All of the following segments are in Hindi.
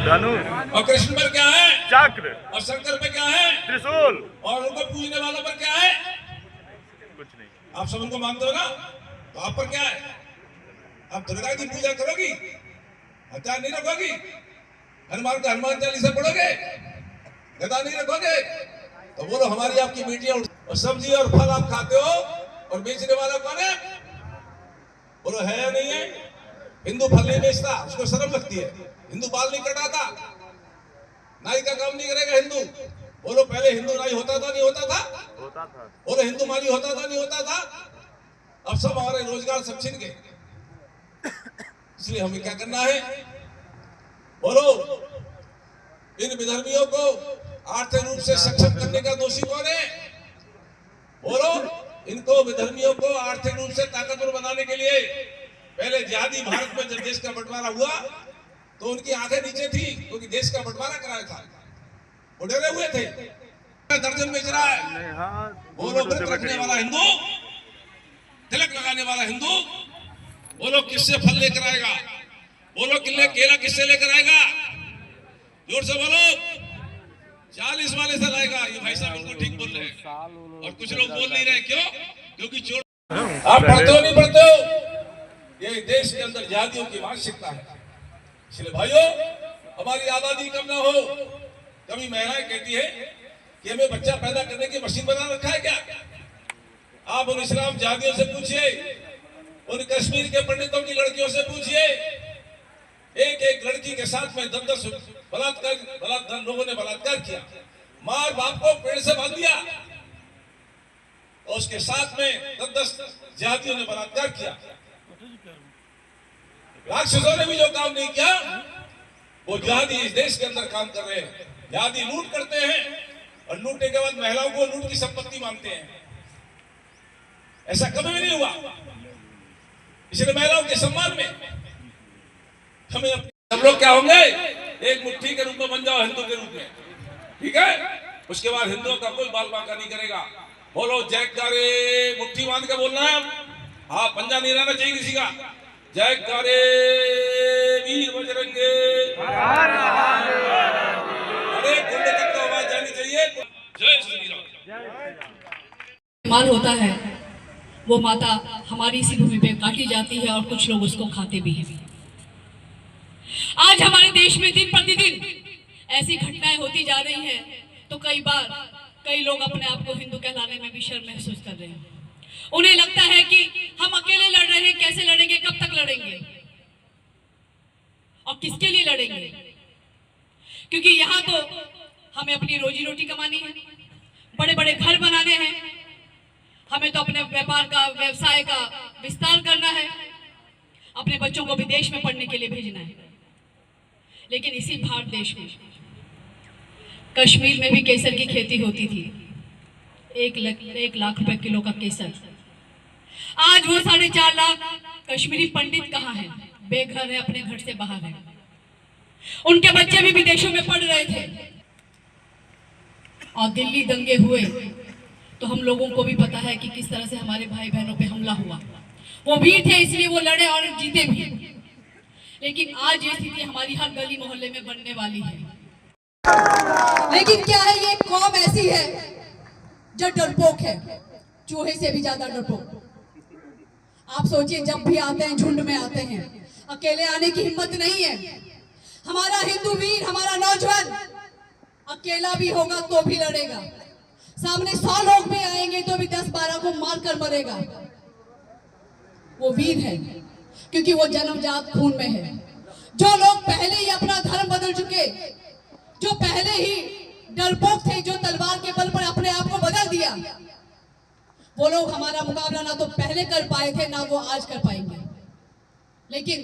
धनुष। और कृष्ण पर क्या है? चक्र। और शंकर पे क्या है? त्रिशूल। और उनको पूजने वालों पर क्या है? कुछ नहीं। आप सब उनको मानते हो ना, तो आप पर क्या है? आप दुर्गा की पूजा करोगी, हथियार नहीं रखोगी, हनुमान चालीसा पढ़ोगे, गदा नहीं रखोगे, तो बोलो हमारी आपकी बेटियां। और सब्जी और फल आप खाते हो और बेचने वाला कौन है? बोलो है या नहीं है? हिंदू फल नहीं बेचता, उसको शर्म लगती है। हिंदू बाल नहीं कटाता, नाई का काम नहीं करेगा हिंदू। बोलो पहले हिंदू नाई होता था नहीं होता था? होता था। बोलो हिंदू माली होता था नहीं होता था? अब सब हमारे रोजगार सब छिन गए। इसलिए हमें क्या करना है? बोलो इन विधर्मियों को आर्थिक रूप से सक्षम करने का दोषी कौन है? बोलो इनको विधर्मियों को आर्थिक रूप से ताकतवर बनाने के लिए पहले जिहादी भारत में जब देश का बंटवारा हुआ तो उनकी आंखें नीचे थी, क्योंकि देश का बंटवारा कराया था, वो डरे हुए थे। दर्जन बेच रहा है। बोलो व्रत रखने वाला हिंदू, तिलक लगाने वाला हिंदू, बोलो किससे फल लेकर आएगा? बोलो केला किससे लेकर आएगा? जोर से बोलो। 40 वाले से लाएगा। ये भाई साहब बिल्कुल ठीक बोल रहे हैं। और कुछ लोग बोल नहीं रहे, क्यों? क्योंकि चोर। आप पढ़ते हो नहीं पढ़ते हो? ये देश के अंदर जातियों की मानसिकता है। इसलिए भाइयों हमारी आबादी कम ना हो। कभी महिलाएं कहती है कि हमें बच्चा पैदा करने की मशीन बना रखा है क्या? आप उन इस्लाम जातियों से पूछिए, उन कश्मीर के पंडितों की लड़कियों से पूछिए, एक लड़की के साथ में 10 बलात्कार लोगों ने बलात्कार किया, मार बाप को पेड़ से बांध दिया, और उसके साथ में 10 जातियों ने बलात्कार किया। राक्षसों ने भी जो काम नहीं किया वो जिहादी इस देश के अंदर काम कर रहे हैं। जिहादी लूट करते हैं और लूटने के बाद महिलाओं को लूट की संपत्ति मानते हैं। ऐसा कभी भी नहीं हुआ। इसलिए महिलाओं के सम्मान में हमें सब लोग क्या होंगे? एक मुट्ठी के रूप में बन जाओ, हिंदू के रूप में, ठीक है? उसके बाद हिंदुओं का कोई बाल बांका नहीं करेगा। बोलो जयकारे, मुट्ठी बांध के बोलना है। हाँ, पंजा नहीं रहना चाहिए किसी का। जयकारे वीर बजरंगे, अरे कुंड तक तो आवाज जानी चाहिए। जय श्री राम। माल होता है वो माता हमारी इसी भूमि पे काटी जाती है और कुछ लोग उसको खाते भी हैं। आज हमारे देश में दिन प्रतिदिन ऐसी घटनाएं होती जा रही हैं, तो कई बार कई लोग अपने आप को हिंदू कहलाने में भी शर्म महसूस कर रहे हैं। उन्हें लगता है कि हम अकेले लड़ रहे हैं, कैसे लड़ेंगे, कब तक लड़ेंगे और किसके लिए लड़ेंगे? क्योंकि यहाँ तो हमें अपनी रोजी रोटी कमानी है, बड़े बड़े घर बनाने हैं, हमें तो अपने व्यापार का, व्यवसाय का विस्तार करना है, अपने बच्चों को विदेश में पढ़ने के लिए भेजना है। लेकिन इसी भारत देश में कश्मीर में भी केसर की खेती होती थी। 1 लाख रुपए किलो का केसर। आज वो 4.5 लाख कश्मीरी पंडित कहाँ हैं? बेघर है, अपने घर से बाहर है। उनके बच्चे भी विदेशों में पढ़ रहे थे। और दिल्ली दंगे हुए तो हम लोगों को भी पता है कि किस तरह से हमारे भाई बहनों पे हमला हुआ। वो वीर थे इसलिए वो लड़े और जीते भी। लेकिन आज ये स्थिति हमारी हर गली मोहल्ले में बनने वाली है। लेकिन क्या है, ये कौम ऐसी है जो डरपोक है, चूहे से भी ज्यादा डरपोक। आप सोचिए, जब भी आते हैं झुंड में आते हैं, अकेले आने की हिम्मत नहीं है। हमारा हिंदू वीर, हमारा नौजवान अकेला भी होगा तो भी लड़ेगा। सामने 100 लोग भी आएंगे तो भी 10-12 को मार कर मरेगा। वो वीर है क्योंकि वो जन्मजात खून में है। जो लोग पहले ही अपना धर्म बदल चुके, जो पहले ही डरपोक थे, जो तलवार के बल पर अपने आप को बदल दिया, वो लोग हमारा मुकाबला ना तो पहले कर पाए थे, ना वो आज कर पाएंगे। लेकिन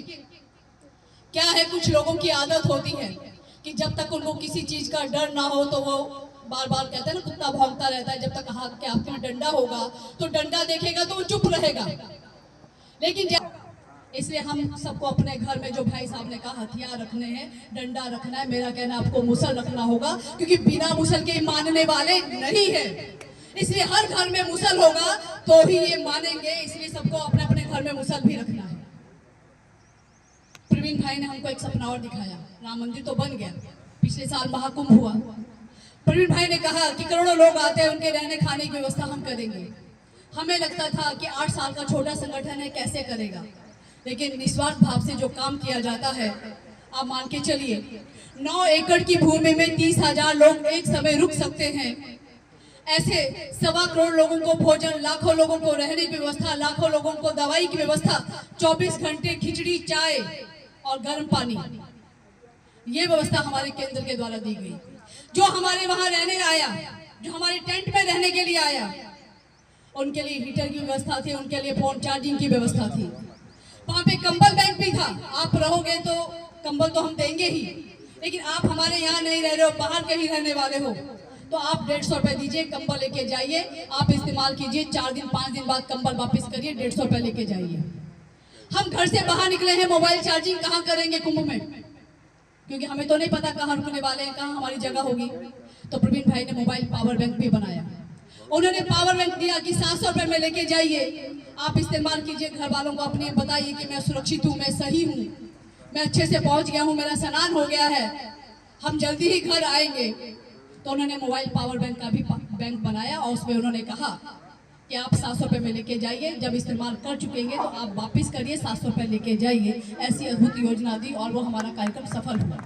क्या है, कुछ लोगों की आदत होती है कि जब तक उनको किसी चीज का डर ना हो तो वो बार बार कहते हैं ना, कुत्ता भौंकता रहता है। जब तक हाथ के हाथ में डंडा होगा तो डंडा देखेगा तो वो चुप रहेगा। लेकिन इसलिए हम सबको अपने घर में, जो भाई साहब ने कहा, हथियार रखने हैं, डंडा रखना है। मेरा कहना आपको मुसल रखना होगा, क्योंकि बिना मुसल के मानने वाले नहीं है। इसलिए हर घर में मुसल होगा तो ही ये मानेंगे। इसलिए सबको अपने अपने घर में मुसल भी रखना है। प्रवीण भाई ने हमको एक सपना और दिखाया। राम मंदिर तो बन गया, पिछले साल महाकुंभ हुआ। प्रवीण भाई ने कहा कि करोड़ों लोग आते हैं, उनके रहने खाने की व्यवस्था हम करेंगे। हमें लगता था कि 8 साल का छोटा संगठन है, कैसे करेगा, लेकिन निस्वार्थ भाव से जो काम किया जाता है, आप मान के चलिए 9 एकड़ की भूमि में 30,000 लोग एक समय रुक सकते हैं। ऐसे 1.25 करोड़ लोगों को भोजन, लाखों लोगों को रहने की व्यवस्था, लाखों लोगों को दवाई की व्यवस्था, 24 घंटे खिचड़ी, चाय और गर्म पानी, ये व्यवस्था हमारे केंद्र के द्वारा दी गई। जो हमारे वहां रहने आया, जो हमारे टेंट में रहने के लिए आया, उनके लिए हीटर की व्यवस्था थी, उनके लिए फोन चार्जिंग की व्यवस्था थी। वहां पे कंबल बैंक भी था। आप रहोगे तो कंबल तो हम देंगे ही, लेकिन आप हमारे यहाँ नहीं रह रहे हो, बाहर कहीं रहने वाले हो, तो आप 150 रुपए दीजिए, कंबल लेके जाइए, आप इस्तेमाल कीजिए, 4 दिन 5 दिन बाद कंबल वापस करिए, 150 रुपए लेके जाइए। हम घर से बाहर निकले हैं, मोबाइल चार्जिंग कहाँ करेंगे कुंभ में, क्योंकि हमें तो नहीं पता कहाँ रुकने वाले हैं, कहाँ हमारी जगह होगी। तो प्रवीण भाई ने मोबाइल पावर बैंक भी बनाया। उन्होंने पावर बैंक दिया कि 700 रुपए में लेके जाइए, आप इस्तेमाल कीजिए, घर वालों को अपने बताइए कि मैं सुरक्षित हूँ, मैं सही हूँ, मैं अच्छे से पहुंच गया हूँ, मेरा स्नान हो गया है, हम जल्दी ही घर आएंगे। तो उन्होंने मोबाइल पावर बैंक का भी बैंक बनाया और उसमें उन्होंने कहा कि आप 700 रुपए में लेके जाइए, जब इस्तेमाल कर चुकेंगे तो आप वापस करिए, 700 रुपए लेके जाइए। ऐसी अद्भुत योजना दी और वो हमारा कार्यक्रम सफल हुआ।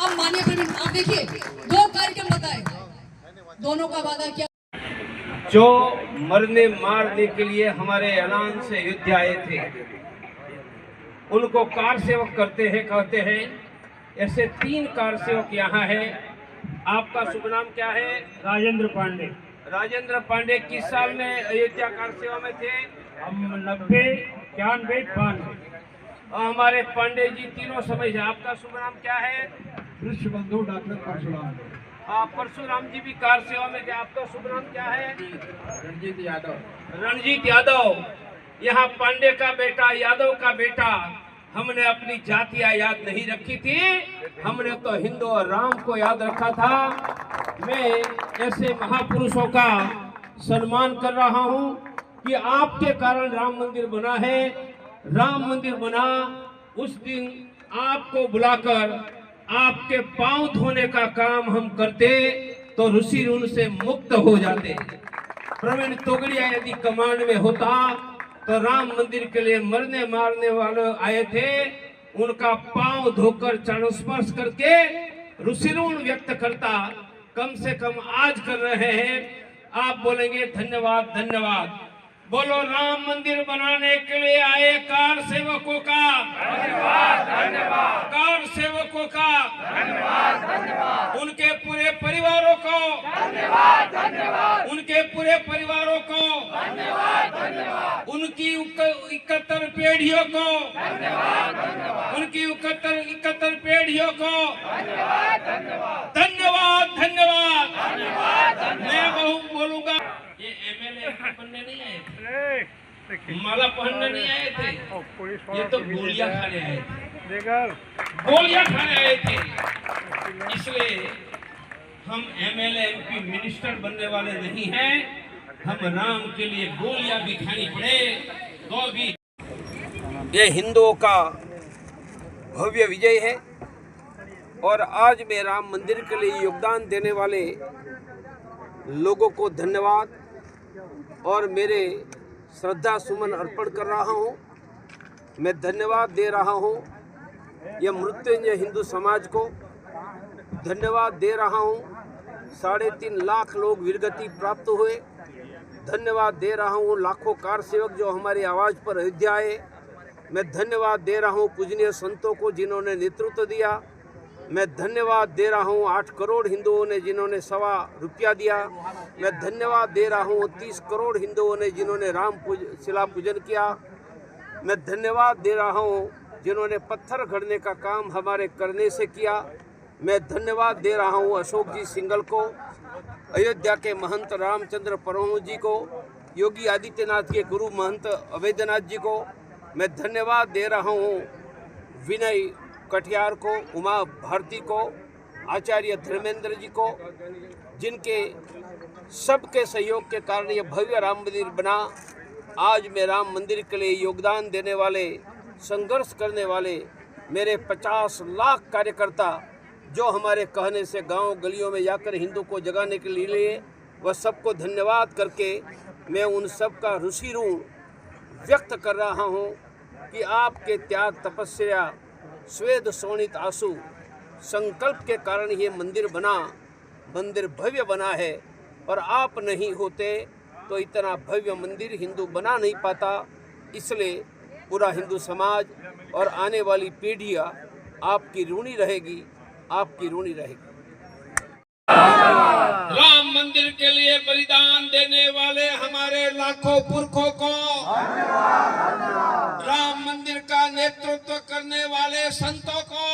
अब माननीय प्रवीण, आप देखिए 2 कार्यक्रम बताए, दोनों का वादा किया। जो मरने मारने के लिए हमारे ऐलान से अयोध्या आए थे, उनको कार सेवक करते हैं, कहते हैं। ऐसे 3 कार सेवक यहाँ है। आपका शुभ नाम क्या है? राजेंद्र पांडे। राजेंद्र पांडे किस साल में अयोध्या कार सेवा में थे? हम 90, 91, 92। और हमारे पांडे जी तीनों समय है। आपका शुभ नाम क्या है? कृष्ण बंधु डॉक्टर परशुराम। परशुराम जी भी कार सेवा में थे। आपका शुभ नाम क्या है? रणजीत यादव। रणजीत यादव। यहाँ पांडे का बेटा, यादव का बेटा। हमने अपनी जातियां याद नहीं रखी थी, हमने तो हिंदू और राम को याद रखा था। मैं ऐसे महापुरुषों का सम्मान कर रहा हूं कि आपके कारण राम मंदिर बना है। राम मंदिर बना उस दिन आपको बुलाकर आपके पांव धोने का काम हम करते तो ऋषि ऋण से मुक्त हो जाते। प्रवीण तोगड़िया यदि कमांड में होता तो राम मंदिर के लिए मरने मारने वाले आए थे, उनका पांव धोकर चरण स्पर्श करके ऋषि ऋण व्यक्त करता। कम से कम आज कर रहे हैं। आप बोलेंगे धन्यवाद धन्यवाद। बोलो राम मंदिर बनाने के लिए आए कार सेवकों का धन्यवाद धन्यवाद। कार सेवकों का धन्यवाद धन्यवाद। उनके पूरे परिवारों को धन्यवाद धन्यवाद। उनके पूरे परिवारों को धन्यवाद धन्यवाद। उनकी 71 पीढ़ियों को धन्यवाद धन्यवाद। उनकी 71 पीढ़ियों को धन्यवाद धन्यवाद। धन्यवाद धन्यवाद धन्यवाद। मैं बहुत बोलूंगा। ये एमएलए बनने नहीं आए थे, माला पहनने नहीं आए थे, ये तो गोलियां खाने आए थे, गोलियां खाने आए थे। इसलिए हम एमएलए एमपी मिनिस्टर बनने वाले नहीं हैं। हम राम के लिए गोलियां भी खानी पड़े तो भी। ये हिंदुओं का भव्य विजय है और आज मैं राम मंदिर के लिए योगदान देने वाले लोगों को धन्यवाद और मेरे श्रद्धा सुमन अर्पण कर रहा हूं। मैं धन्यवाद दे रहा हूं यह मृत्युंजय हिंदू समाज को धन्यवाद दे रहा हूं। 3.5 लाख लोग वीरगति प्राप्त हुए। धन्यवाद दे रहा हूं लाखों कार सेवक जो हमारी आवाज़ पर अयोध्या आए। मैं धन्यवाद दे रहा हूं पूजनीय संतों को जिन्होंने नेतृत्व दिया। मैं धन्यवाद दे रहा हूं 8 करोड़ हिंदुओं ने जिन्होंने ₹1.25 दिया। मैं धन्यवाद दे रहा हूं 30 करोड़ हिंदुओं ने जिन्होंने शिला पूजन किया। मैं धन्यवाद दे रहा हूं जिन्होंने पत्थर गढ़ने का काम हमारे करने से किया। मैं धन्यवाद दे रहा हूं अशोक जी सिंगल को, अयोध्या के महंत रामचंद्र परमहंस जी को, योगी आदित्यनाथ के गुरु महंत अवैधनाथ जी को। मैं धन्यवाद दे रहा हूं विनय कटियार को, उमा भारती को, आचार्य धर्मेंद्र जी को, जिनके सबके सहयोग के कारण यह भव्य राम मंदिर बना। आज मैं राम मंदिर के लिए योगदान देने वाले, संघर्ष करने वाले मेरे 50 लाख कार्यकर्ता जो हमारे कहने से गांव गलियों में जाकर हिंदू को जगाने के लिए, वह सबको धन्यवाद करके मैं उन सब का ऋषि ऋण व्यक्त कर रहा हूं कि आपके त्याग, तपस्या, स्वेद शोणित आंसू, संकल्प के कारण ये मंदिर बना, मंदिर भव्य बना है। और आप नहीं होते तो इतना भव्य मंदिर हिंदू बना नहीं पाता। इसलिए पूरा हिंदू समाज और आने वाली पीढ़ियाँ आपकी ऋणी रहेगी, आपकी ऋणी रहेगी। राम मंदिर के लिए बलिदान देने वाले हमारे लाखों पुरखों को, राम मंदिर का नेतृत्व करने वाले संतों को,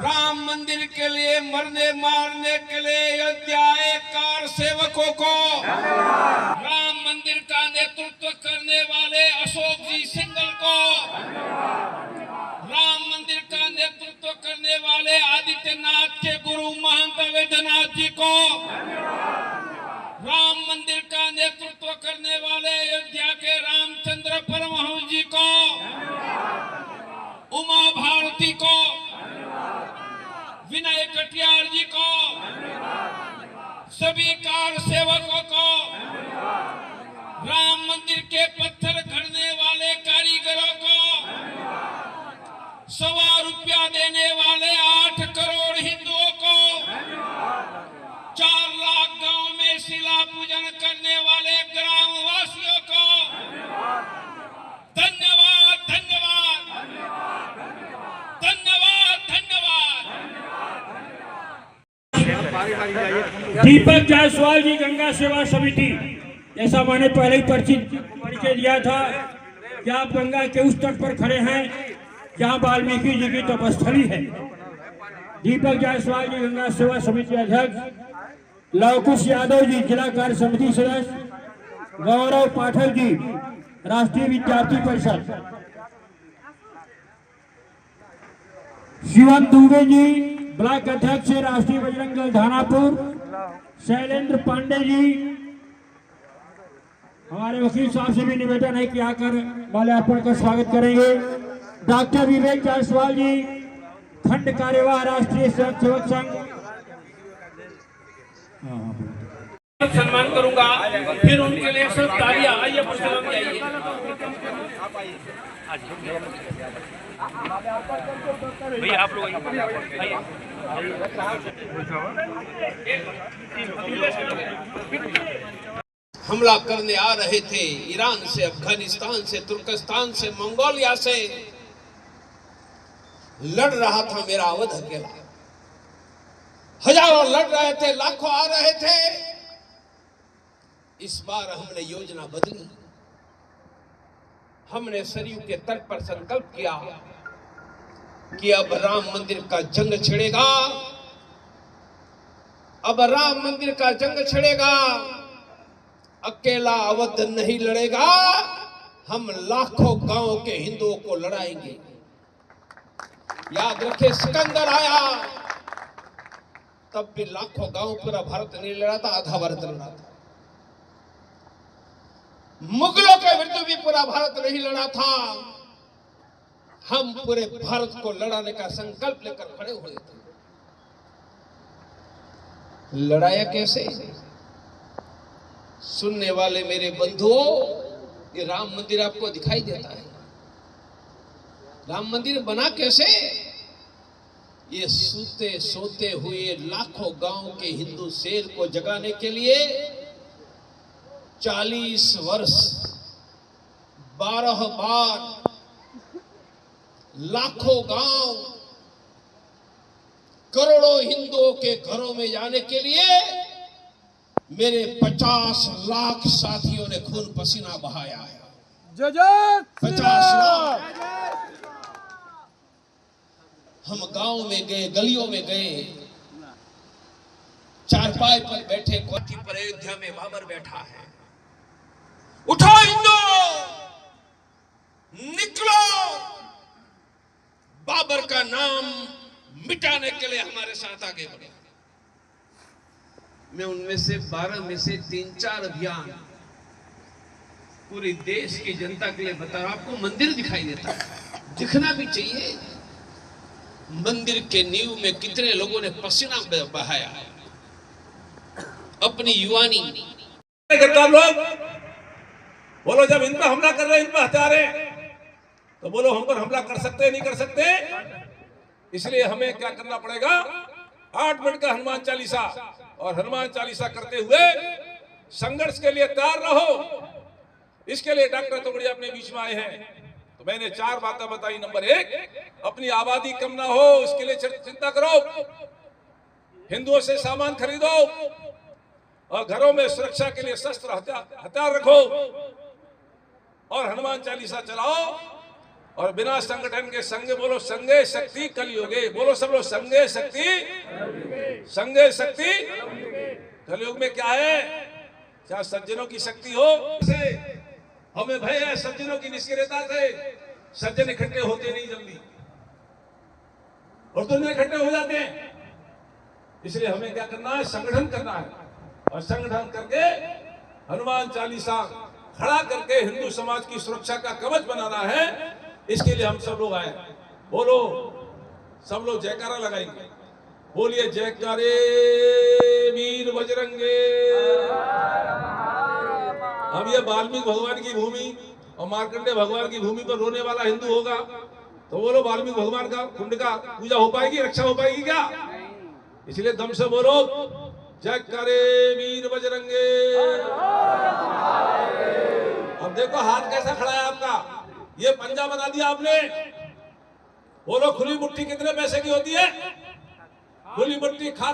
राम मंदिर के लिए मरने मारने के लिए अयोध्या कार सेवकों को, राम मंदिर का नेतृत्व करने वाले अशोक जी सिंघल को, राम मंदिर का नेतृत्व करने वाले आदित्यनाथ के गुरु महंत वैद्यनाथ जी को, राम मंदिर का नेतृत्व करने वाले अयोध्या के रामचंद्र परमहंस जी को, उमा भारती को, विनय कटियार जी को, सभी कार सेवकों को, राम मंदिर के पत्थर घड़ने वाले कारीगरों को, ₹1.25 देने वाले 8 करोड़ हिंदुओं को, 4 लाख गांव में शिला पूजन करने वाले ग्रामवासियों को धन्यवाद, धन्यवाद, धन्यवाद, धन्यवाद। दीपक जायसवाल जी, गंगा सेवा समिति। जैसा मैंने पहले ही परिचय दिया था कि आप गंगा के उस तट पर खड़े हैं जहां वाल्मीकि जी की तपस्थली है। दीपक जायसवाल जी, गंगा सेवा समिति अध्यक्ष। लवकुश यादव जी, जिला कार्य समिति सदस्य। गौरव पाठक जी, राष्ट्रीय विद्यार्थी परिषद। शिवम दुबे जी, ब्लॉक अध्यक्ष राष्ट्रीय बजरंग दल धानापुर। शैलेंद्र पांडे जी, हमारे वकील साहब से भी निवेदन है कि आकर माल्यार्पण कर स्वागत करेंगे। डॉक्टर विवेक जायसवाल जी, खंड कार्यवाह राष्ट्रीय स्वयं सेवक संघ। सम्मान करूंगा, फिर उनके लिए सब तालियां। आइए प्रसन्न जाइए। भैया आप लोग हमला करने आ रहे थे ईरान से, अफगानिस्तान से, तुर्कस्तान से, मंगोलिया से। लड़ रहा था मेरा अवध अकेला। हजारों लड़ रहे थे, लाखों आ रहे थे। इस बार हमने योजना बदली। हमने सरयू के तट पर संकल्प किया कि अब राम मंदिर का जंग छिड़ेगा, अब राम मंदिर का जंग छिड़ेगा। अकेला अवध नहीं लड़ेगा, हम लाखों गांव के हिंदुओं को लड़ाएंगे। याद रखे, सिकंदर आया तब भी लाखों गांव पूरा भारत नहीं लड़ा था, आधा भारत लड़ा था। मुगलों के विरुद्ध भी पूरा भारत नहीं लड़ा था। हम पूरे भारत को लड़ाने का संकल्प लेकर खड़े हुए थे। लड़ाया कैसे? सुनने वाले मेरे बंधुओं, ये राम मंदिर आपको दिखाई देता है। राम मंदिर बना कैसे? ये सोते सोते हुए लाखों गांव के हिंदू शेर को जगाने के लिए 40 वर्ष 12 बार लाखों गांव, करोड़ों हिंदुओं के घरों में जाने के लिए मेरे 50 लाख साथियों ने खून पसीना बहाया है। 50 लाख। हम गांव में गए, गलियों में गए, चारपाई पर बैठे, कोठी पर अयोध्या में बाबर बैठा है। उठो हिंदू, निकलो, बाबर का नाम मिटाने के लिए हमारे साथ आगे बढ़े। मैं उनमें से 12 में से 3-4 अभियान पूरे देश की जनता के लिए बता रहा हूं। आपको मंदिर दिखाई देता है, दिखना भी चाहिए मंदिर के नींव में कितने लोगों ने पसीना बहाया, अपनी युवानी। गद्दार लोग बोलो, जब इन पर हमला कर रहे हैं, इन पर हथियार है, तो बोलो हम पर हमला कर सकते नहीं कर सकते। इसलिए हमें क्या करना पड़ेगा, 8 मिनट का हनुमान चालीसा और हनुमान चालीसा करते हुए संघर्ष के लिए तैयार रहो। इसके लिए डॉक्टर तोगड़िया अपने बीच में आए हैं, तो मैंने 4 बातें बताई। नंबर 1, अपनी आबादी कम ना हो, इसके लिए चिंता करो, हिंदुओं से सामान खरीदो और घरों में सुरक्षा के लिए शस्त्र हथियार रखो और हनुमान चालीसा चलाओ। और बिना संगठन के संगे बोलो संगे शक्ति कलयुगे, बोलो सब लोग संगे शक्ति, संगे शक्ति कलयुग में क्या है, क्या सज्जनों की शक्ति हो। हमें भय है सज्जनों की निष्क्रियता से, सज्जन इकट्ठे होते नहीं जल्दी और तो इकट्ठे हो जाते हैं। इसलिए हमें क्या करना है, संगठन करना है और संगठन करके हनुमान चालीसा खड़ा करके हिंदू समाज की सुरक्षा का कवच बनाना है। इसके लिए हम सब लोग आए। बोलो सब लोग जयकारा लगाएंगे, बोलिए जयकारे वीर बजरंगे। अब ये वाल्मीकि भगवान की भूमि और मार्कंडे भगवान की भूमि पर रोने वाला हिंदू होगा, तो बोलो वाल्मीकि भगवान का कुंड का पूजा हो पाएगी, रक्षा हो पाएगी क्या? इसलिए दम से बोलो जयकारे वीर बजरंगे। अब देखो हाथ कैसा खड़ा है आपका, ये पंजा बना दिया आपने। बोलो खुली मुट्ठी कितने पैसे की होती है? खुली मुट्ठी खा